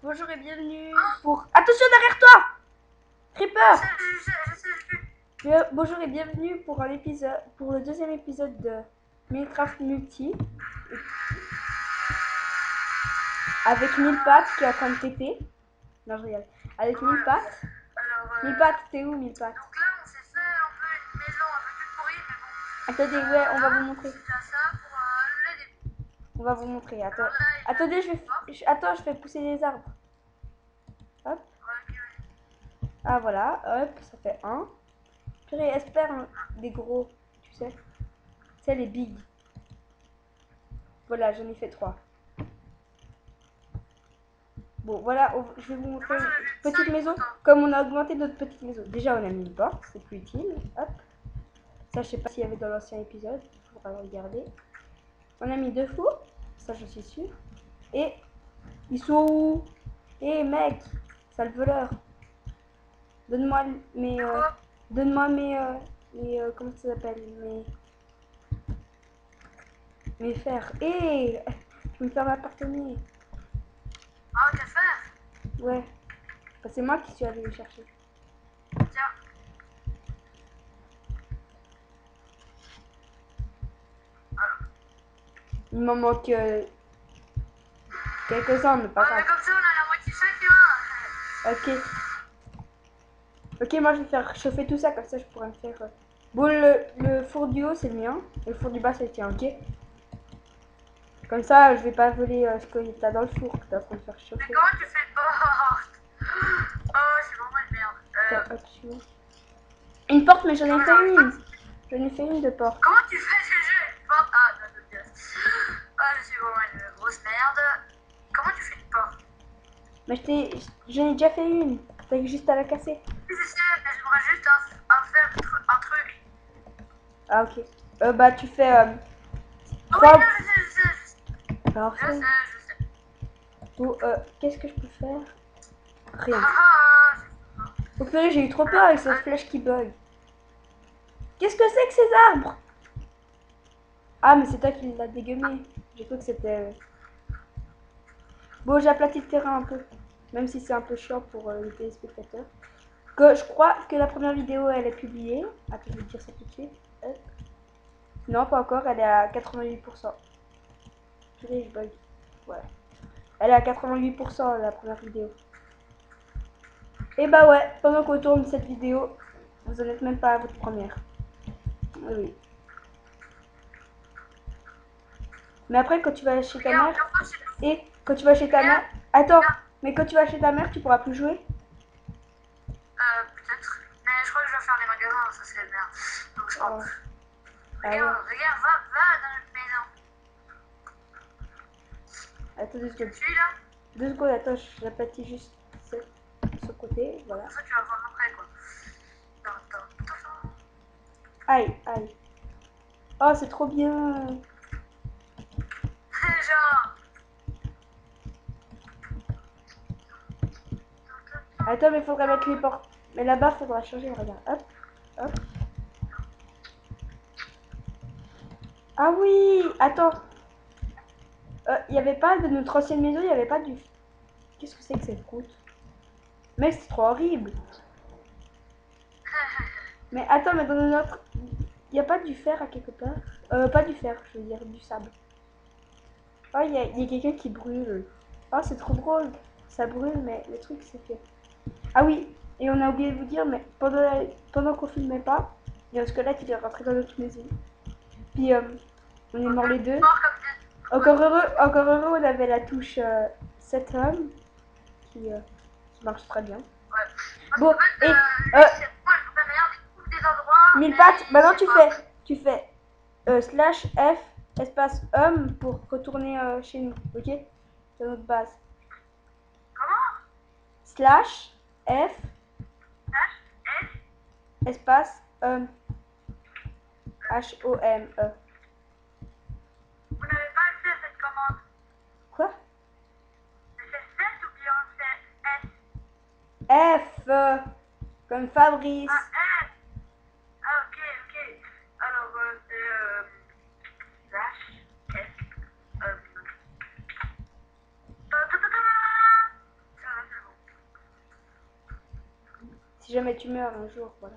Bonjour et bienvenue pour... Attention derrière toi Creeper. Bonjour et bienvenue pour un épisode, pour le deuxième épisode de Minecraft Multi. Avec Millepattes qui est en train de TP. Non, je rigole. Avec Millepattes. Millepattes, t'es où Millepattes? Donc là, on s'est fait un peu une maison un peu plus pourrie, mais bon. Attendez, ouais, on va vous montrer. C'est déjà ça pour le début. On va vous montrer. Attends. Alors là, Attendez, Attends, je fais pousser les arbres. Hop. ouais, Ah voilà, hop, ça fait un. Purée, espère des gros, tu sais. C'est les big. Voilà, j'en ai fait 3. Bon, voilà, je vais vous montrer une petite maison. Comme on a augmenté notre petite maison. Déjà, on a mis une porte, c'est plus utile. Hop. Ça, je sais pas s'il y avait dans l'ancien épisode. Il faudra le regarder. On a mis 2 fours. Ça, je suis sûre. Et ils sont où? Eh, mec, sale voleur. Donne-moi mes... donne-moi mes... comment ça s'appelle? Mes fers. Eh, je me faire m'appartenir. Ah, t'as fait? Ouais. Bah, c'est moi qui suis allé les chercher. Tiens. Il m'en manque quelques-uns, mais pas Ouais, grave. mais comme ça, on a la moitié chacun. Ok. Ok, moi je vais faire chauffer tout ça, comme ça je pourrais me faire... Bon, le four du haut c'est le mien, et le four du bas c'est le tien, ok? Comme ça, je vais pas voler ce que t'as dans le four que t'es en train de faire Mais chauffer. comment tu fais une porte? Oh, c'est vraiment une merde. Hop, une porte, mais j'en ai fait une. J'en ai fait une de porte. Comment tu fais ce jeu? Une porte? Ah, non, de pièces. Ah, je suis vraiment une grosse merde. Comment tu fais une porte? Mais j'en ai déjà fait une. T'as juste à la casser. Oui, je sais, mais j'aimerais juste faire un truc. Ah, ok. Bah, tu fais... Oh, oui, 3... non, je sais. Parfait. Je sais. Bon, qu'est-ce que je peux faire? Rien. Ah, Au pire, j'ai eu trop peur avec cette flèche qui bug. Qu'est-ce que c'est que ces arbres? Ah, mais c'est toi qui l'as dégueumé. J'ai cru que c'était... Bon, j'ai aplati le terrain un peu. Même si c'est un peu chiant pour les téléspectateurs. Je crois que la première vidéo, elle est publiée. Attends, je vais te dire ça tout de suite. Hop. Non, pas encore. Elle est à 88%. Purée, je bug. Ouais. Elle est à 88% la première vidéo. Et bah ouais, pendant qu'on tourne cette vidéo, vous en êtes même pas à votre première. Oui. Mais après, quand tu vas chez ta mère... Et quand tu vas chez ta mère... Attends, mais quand tu vas chez ta mère, tu pourras plus jouer? Peut-être. Mais je crois que je vais faire les magasins, ça c'est merde. Donc je pense. Regarde, va dans notre maison. Attends 2 secondes. Celui-là. 2 secondes, attends, j'aplatis juste ce côté, voilà. Pour ça, tu vas voir après quoi. Aïe, aïe. Oh, c'est trop bien. Genre. Attends, mais faudrait mettre les portes. Mais là-bas, faudra changer, regarde. Hop, hop. Ah oui, attends. Il n'y avait pas de notre ancienne maison, il n'y avait pas du... Qu'est-ce que c'est que cette route? Mec, c'est trop horrible. Mais attends, mais dans notre... Il n'y a pas du fer à quelque part? Pas du fer, je veux dire, du sable. Oh, il y a quelqu'un qui brûle. Oh, c'est trop drôle. Ça brûle, mais le truc, c'est que... Ah oui, et on a oublié de vous dire, mais pendant qu'on filmait pas, il y a un squelette qui est rentré dans notre maison. Puis on est morts les deux. Encore heureux, on avait la touche set home qui marche très bien. Bon, et Millepattes, maintenant tu fais slash F espace home pour retourner chez nous, ok? C'est notre base. Comment? Slash F H espace home. H-O-M-E. Vous n'avez pas fait cette commande. Quoi? C'est 7 ou bien c'est S? F comme Fabrice. Ah, S. Ah, ok. Alors, c'est slash S. Si jamais tu meurs un jour, voilà.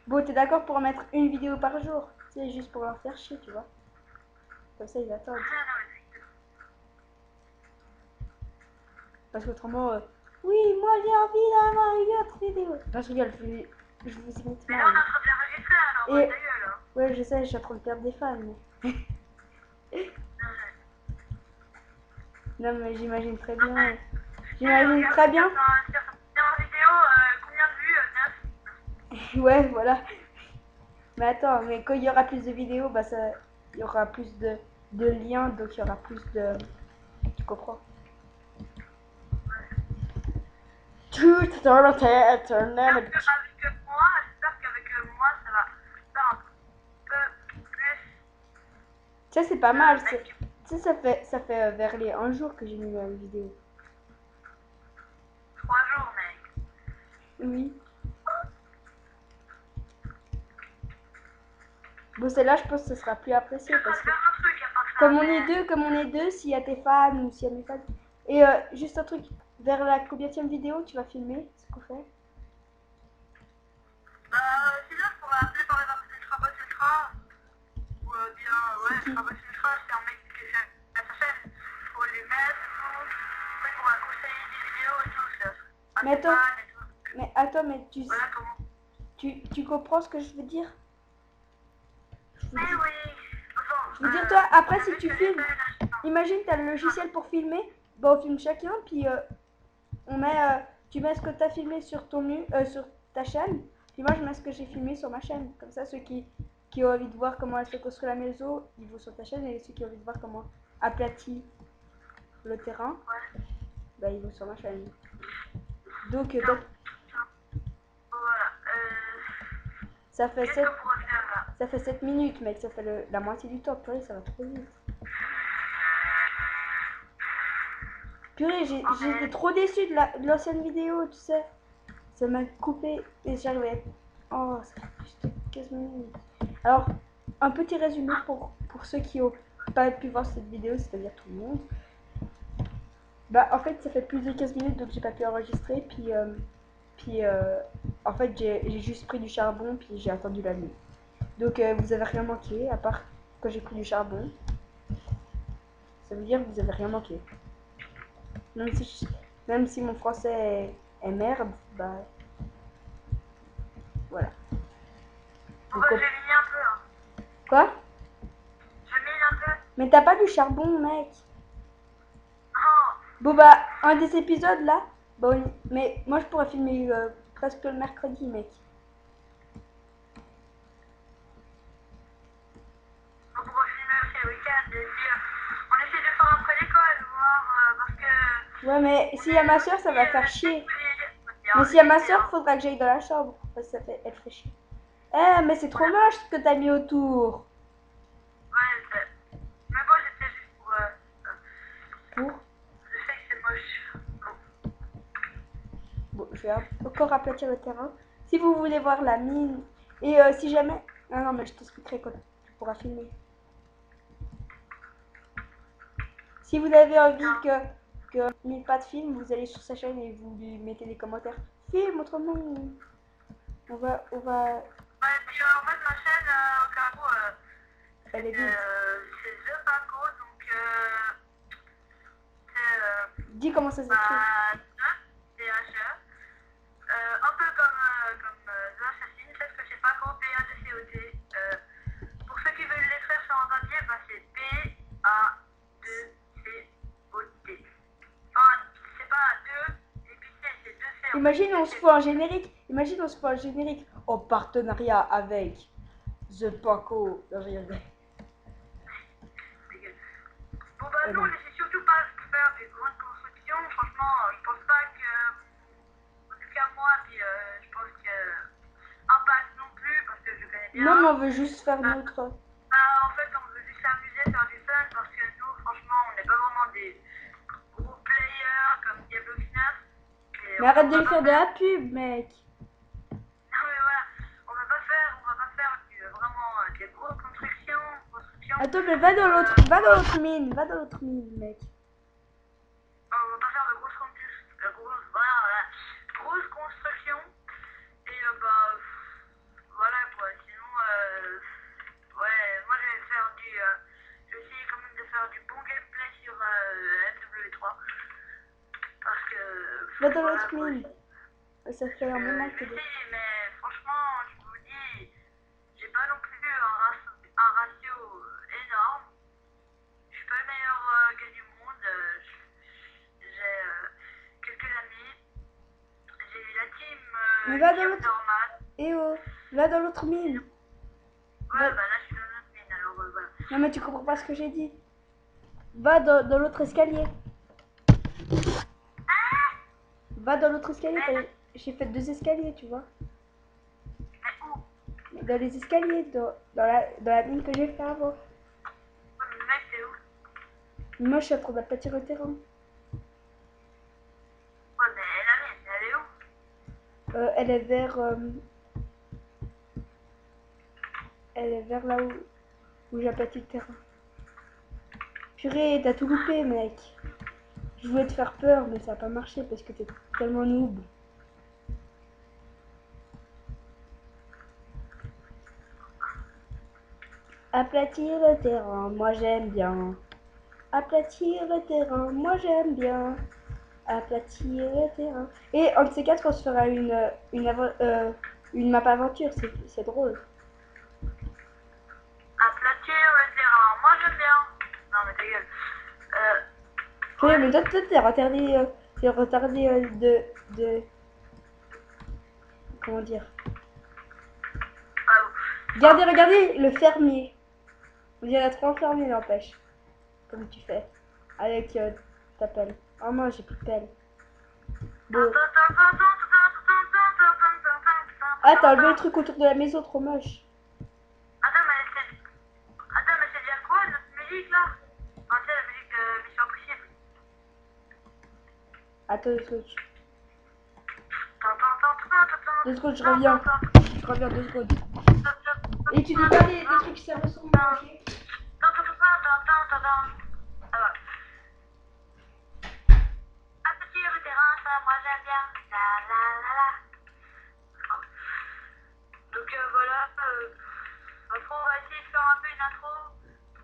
Bon, t'es d'accord pour en mettre une vidéo par jour? C'est juste pour leur faire chier, tu vois. Comme ça, ils attendent. Parce qu'autrement, oui, moi j'ai envie d'avoir une autre vidéo. Non, je rigole, je vous imite Mais mal. là, on est en train de l'enregistrer, alors, Et- ta gueule. Ouais, je sais, je suis en train de perdre des fans. Mais... non, mais j'imagine très bien. J'imagine très bien. Sur ta vidéo, combien de vues? 9. Ouais, voilà. Mais attends, mais quand il y aura plus de vidéos, bah ça, il y aura plus de liens, donc il y aura plus de... Tu comprends? Tout dans la tête, J'espère qu'avec moi, ça va faire un peu plus. Ça, c'est pas mal. Ça fait vers les 1 jour que j'ai mis la vidéo. 3 jours, mec. Oui. Bon, celle-là, je pense que ce sera plus apprécié parce que Faire un truc à part ça. comme on est deux, s'il y a tes fans ou s'il y a mes fans. Et juste un truc, vers la combienième vidéo, tu vas filmer ce qu'on fait? Sinon, je pourrais appeler par exemple Ultra Ultra. Ou bien, ouais, Ultra Ultra, c'est un mec qui fait sa chaîne. Faut les mettre et tout. Après, on va conseiller des vidéos et tout. Ça. Mais attends, mais Voilà comment. tu comprends ce que je veux dire? Mais oui. Je veux dire, toi, après, si tu filmes, imagine, tu as le logiciel pour filmer, bah, on filme chacun, puis tu mets ce que tu as filmé sur, sur ta chaîne, puis moi, je mets ce que j'ai filmé sur ma chaîne. Comme ça, ceux qui ont envie de voir comment elle se construit la maison, ils vont sur ta chaîne, et ceux qui ont envie de voir comment aplatir le terrain, bah, ils vont sur ma chaîne. Donc, Voilà. ça fait Qu'est-ce 7, qu'on pourrait faire là? ça fait 7 minutes, mec, ça fait la moitié du temps. Purée, ça va trop vite. Purée, j'étais trop déçue de l'ancienne vidéo, tu sais. Ça m'a coupé et j'arrivais. Oh, ça fait plus de 15 minutes. Alors, un petit résumé pour ceux qui n'ont pas pu voir cette vidéo, c'est-à-dire tout le monde. Bah, en fait, ça fait plus de 15 minutes, donc j'ai pas pu enregistrer. Puis en fait, j'ai juste pris du charbon, puis j'ai attendu la nuit. Donc, vous avez rien manqué, à part quand j'ai pris du charbon. Ça veut dire que vous avez rien manqué. Même si mon français est merde, bah voilà. Bon, bah, j'ai mis un peu. Hein. Quoi? J'ai mis un peu. Mais t'as pas du charbon, mec. Oh. Bon bah, un des épisodes là, bon, mais moi je pourrais filmer presque le mercredi, mec. On pourrait filmer aussi le week-end. Et puis, on essaie de faire après l'école, voir, parce que... Ouais, mais s'il y a ma soeur, ça va faire chier. Mais s'il y a ma soeur, faudra que j'aille dans la chambre. Parce que elle ferait chier. Eh, mais c'est trop moche ce que t'as mis autour. Ouais, je sais. Mais bon, j'étais juste pour... Pour? Je sais que c'est moche. Bon. Bon, je vais encore aplatir le terrain. Si vous voulez voir la mine, et si jamais... Ah non, mais je t'expliquerai quand tu pourras filmer. Si vous avez envie que Mille pas de film, vous allez sur sa chaîne et vous lui mettez des commentaires. Filme autrement. On va... Ouais, puis en fait, ma chaîne, au cas où, Elle est vide. c'est The Paco, donc c'est... Dis comment ça s'écrit. THE. Un peu comme The Assassin, sauf que c'est Paco, P-A-D-C-O-T. Pour ceux qui veulent l'écrire sur un papier, bah, c'est P-A-D-C-O-T. Enfin, c'est pas 2, et puis c'est 2 C. Imagine on se fait un générique. Imagine on se fait un générique en partenariat avec The Paco. Non, je rigole. Bon bah nous on essaie surtout pas de faire des grandes constructions, franchement je pense pas que, en tout cas moi, puis je pense que Impact non plus parce que je connais bien. Non, mais on veut juste faire notre... En fait on veut juste s'amuser, faire du fun parce que nous franchement on n'est pas vraiment des gros players comme Diablo 9. Mais arrête de lui faire de la pub, mec. Non mais voilà, on va pas faire vraiment des grosses constructions Attends, mais va dans l'autre mine, mec. On va pas faire de grosse construction. Et bah, voilà quoi. Sinon, ouais, moi je vais faire je vais essayer quand même de faire du bon gameplay sur MW3. Parce que. Va dans voilà, l'autre quoi. mine. Ça fait un moment que... Je vais essayer, mais franchement, je vous dis, j'ai pas non plus un ratio énorme. Je suis pas le meilleur gars du monde. J'ai quelques amis. J'ai la team Mais va dans Guillaume l'autre... Normal. Eh oh, va dans l'autre mine. Ouais, Va- bah là je suis dans notre mine, alors voilà. Non mais tu comprends pas ce que j'ai dit. Va dans l'autre escalier. Va dans l'autre escalier. J'ai fait 2 escaliers, tu vois. Mais où? Mais dans les escaliers, dans la mine que j'ai fait avant. Ouais, mais mec, c'est où? Moi, je suis en train d'aplatir le terrain. Ouais, mais la mienne, elle est où? Elle est vers... elle est vers là où j'aplatis le terrain. Purée, t'as tout loupé, mec. Je voulais te faire peur, mais ça n'a pas marché parce que t'es tellement noob. Aplatir le terrain, moi j'aime bien. Aplatir le terrain, moi j'aime bien. Aplatir le terrain. Et en ces quatre, on se fera une map aventure, c'est drôle. Aplatir le terrain, moi j'aime bien. Non, mais ta gueule. Oui, mais toi, t'es retardé de... Comment dire? Ah, ouf. Regardez, le fermier. On dirait trop un fermier, n'empêche. Comme tu fais. Avec ta pelle. Oh non, j'ai plus de pelle. Bon. Ah, t'as enlevé le truc autour de la maison, trop moche. Attends, mais c'est bien quoi notre musique là? Enfin, c'est la musique de Mission Impossible. Attends, 2 secondes. Deux 2 secondes, je reviens. Je reviens 2 secondes. Et tu dis pas des trucs qui servent au ok? Aplatir le terrain, ça moi j'aime bien. La la la la. Donc voilà, après on va essayer de faire un peu une intro.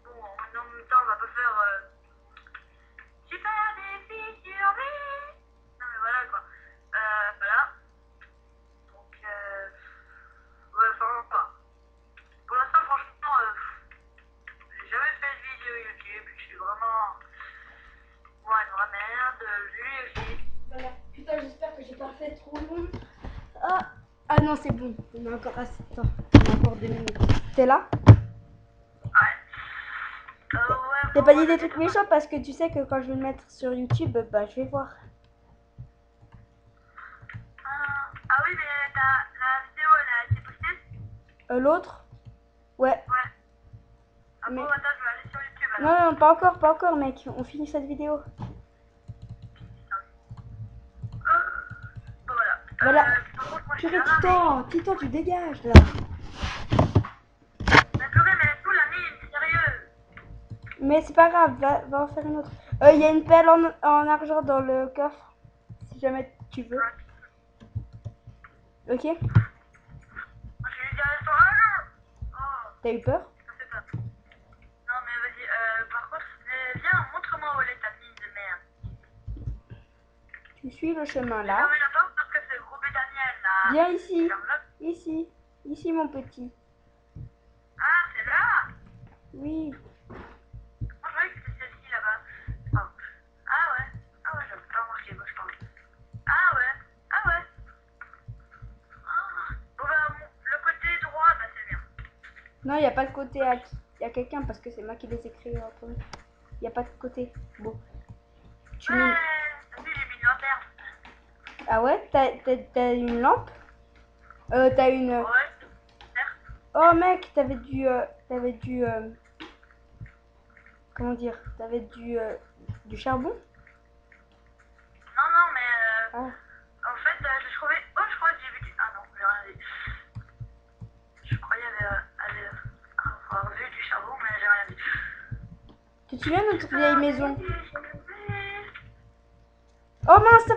Bon, en même temps on va pas faire super défi survie. Non mais voilà quoi. Voilà. Donc ouais, enfin pas. Pour l'instant franchement, j'ai jamais fait de vidéo YouTube. Je suis vraiment moi une vraie merde. Lui aussi. Voilà. Putain, j'espère que j'ai pas fait trop long. Ah non, c'est bon. On a encore assez de temps. On a encore 2 minutes. T'es là? Ouais. Ouais, T'as bon, pas dit voilà, des trucs méchants parce que tu sais que quand je vais le mettre sur YouTube, bah je vais voir. Ah oui, mais la vidéo elle a été postée? L'autre? Ouais. Ouais. Ah Mais... bon, attends, je vais aller sur YouTube alors. Non, non, pas encore, mec. On finit cette vidéo. Bon, voilà. Voilà. Par contre, moi je suis Purée, là. Titan, tu dégages là. Mais purée, mais tout la mine, sérieux. Mais c'est pas grave, va en faire une autre. Il y a une pelle en argent dans le coffre, si jamais tu veux. Ok? Moi je vais dire à toi. Oh, T'as eu peur? ça fait peur. Non, mais vas-y. Par contre, viens, montre-moi où est ta mine de merde. Tu suis le chemin J'ai là. fermé la porte parce que c'est le gros Daniel là. Viens ici. Ferme-la. Ici mon petit. Ah, c'est là. Oui. Moi je croyais que c'était celle-ci là-bas. Oh. Ah ouais. Ah ouais, j'avais pas remarqué, moi je parle. Ah ouais. Ah ouais. Ah. Bon bah, le côté droit, bah c'est bien. Non, il n'y a pas de côté. Il y a quelqu'un parce que c'est moi qui les ai créés en premier. Il n'y a pas de côté. Bon. Tu Ouais, mets... t'as vu, j'ai mis une lanterne. Ah ouais? T'as une lampe? T'as une... Ouais, certes. Oh mec, t'avais du... Comment dire? T'avais du charbon? Non, non, mais Ah. en fait, j'ai trouvé. Oh, je crois que j'ai vu du. Ah non, j'ai rien dit. Je croyais aller. avoir vu du charbon, mais j'ai rien dit. Tu te souviens de notre vieille maison? Oh mince,